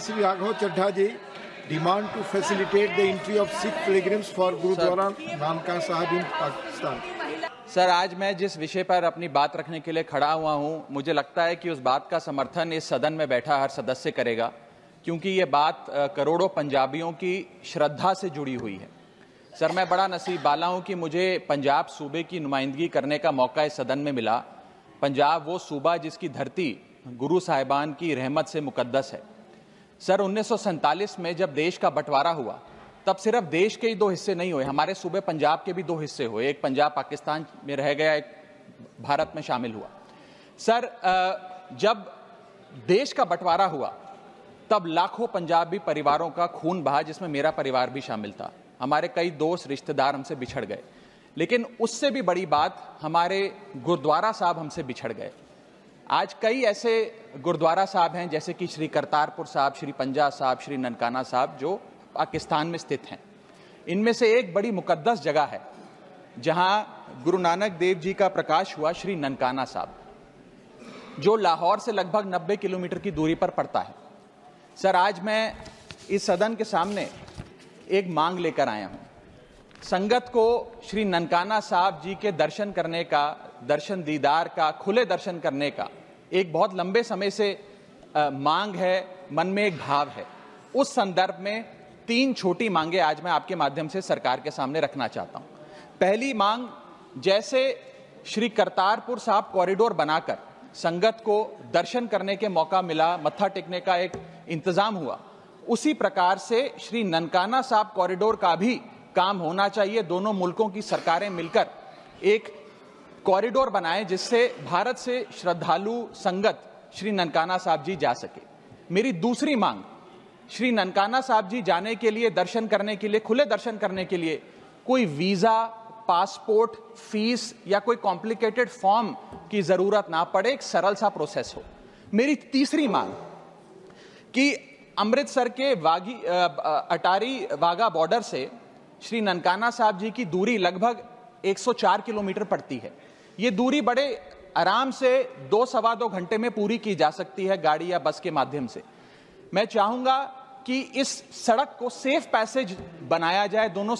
Shri Raghav Chadha ji demand to facilitate the entry of Sikh pilgrims for gurdwara Nankana Sahib in Pakistan. Sir, आज मैं जिस विषय पर अपनी बात रखने के लिए खड़ा हुआ हूं, मुझे लगता है कि उस बात का समर्थन इस सदन में बैठा हर सदस्य करेगा, क्योंकि ये बात करोड़ों पंजाबियों की श्रद्धा से जुड़ी हुई है। सर, मैं बड़ा नसीब वाला हूं कि मुझे पंजाब सूबे की नुमाइंदगी करने का मौका इस सदन में मिला। पंजाब वो सूबा जिसकी धरती गुरु साहिबान की रहमत से मुकद्दस है। सर, 1947 में जब देश का बंटवारा हुआ, तब सिर्फ देश के ही दो हिस्से नहीं हुए, हमारे सूबे पंजाब के भी दो हिस्से हुए। एक पंजाब पाकिस्तान में रह गया, एक भारत में शामिल हुआ। सर, जब देश का बंटवारा हुआ तब लाखों पंजाबी परिवारों का खून बहा, जिसमें मेरा परिवार भी शामिल था। हमारे कई दोस्त रिश्तेदार हमसे बिछड़ गए, लेकिन उससे भी बड़ी बात, हमारे गुरुद्वारा साहब हमसे बिछड़ गए। आज कई ऐसे गुरुद्वारा साहब हैं, जैसे कि श्री करतारपुर साहब, श्री पंजा साहब, श्री ननकाना साहब, जो पाकिस्तान में स्थित हैं। इनमें से एक बड़ी मुकद्दस जगह है जहां गुरु नानक देव जी का प्रकाश हुआ, श्री ननकाना साहब, जो लाहौर से लगभग 90 किलोमीटर की दूरी पर पड़ता है। सर, आज मैं इस सदन के सामने एक मांग लेकर आया हूं। संगत को श्री ननकाना साहब जी के दर्शन करने का, दर्शन दीदार का, खुले दर्शन करने का एक बहुत लंबे समय से मांग है, मन में एक भाव है। उस संदर्भ में 3 छोटी मांगे आज मैं आपके माध्यम से सरकार के सामने रखना चाहता हूं। पहली मांग, जैसे श्री करतारपुर साहब कॉरिडोर बनाकर संगत को दर्शन करने के मौका मिला, मत्था टेकने का एक इंतजाम हुआ, उसी प्रकार से श्री ननकाना साहब कॉरिडोर का भी काम होना चाहिए। दोनों मुल्कों की सरकारें मिलकर एक कॉरिडोर बनाएं, जिससे भारत से श्रद्धालु संगत श्री ननकाना साहब जी जा सके। मेरी दूसरी मांग, श्री ननकाना साहब जी जाने के लिए, दर्शन करने के लिए, खुले दर्शन करने के लिए कोई वीजा, पासपोर्ट, फीस या कोई कॉम्प्लिकेटेड फॉर्म की जरूरत ना पड़े, एक सरल सा प्रोसेस हो। मेरी तीसरी मांग कि अमृतसर के अटारी वाघा बॉर्डर से श्री ननकाना साहब जी की दूरी लगभग 104 किलोमीटर पड़ती है। ये दूरी बड़े आराम से 2 सवा 2 घंटे में पूरी की जा सकती है, गाड़ी या बस के माध्यम से। मैं चाहूंगा कि इस सड़क को सेफ पैसेज बनाया जाए। दोनों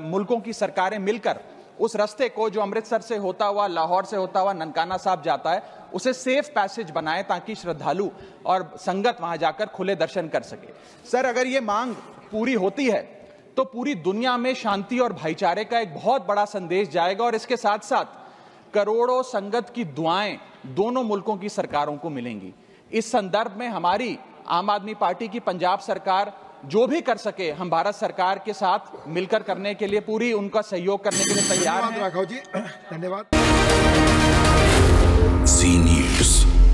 मुल्कों की सरकारें मिलकर उस रास्ते को, जो अमृतसर से होता हुआ, लाहौर से होता हुआ ननकाना साहब जाता है, उसे सेफ पैसेज बनाए, ताकि श्रद्धालु और संगत वहां जाकर खुले दर्शन कर सके। सर, अगर ये मांग पूरी होती है तो पूरी दुनिया में शांति और भाईचारे का एक बहुत बड़ा संदेश जाएगा, और इसके साथ साथ करोड़ों संगत की दुआएं दोनों मुल्कों की सरकारों को मिलेंगी। इस संदर्भ में हमारी आम आदमी पार्टी की पंजाब सरकार जो भी कर सके, हम भारत सरकार के साथ मिलकर करने के लिए, पूरी उनका सहयोग करने के लिए तैयार हैं। राघव जी, धन्यवाद। सी न्यूज़।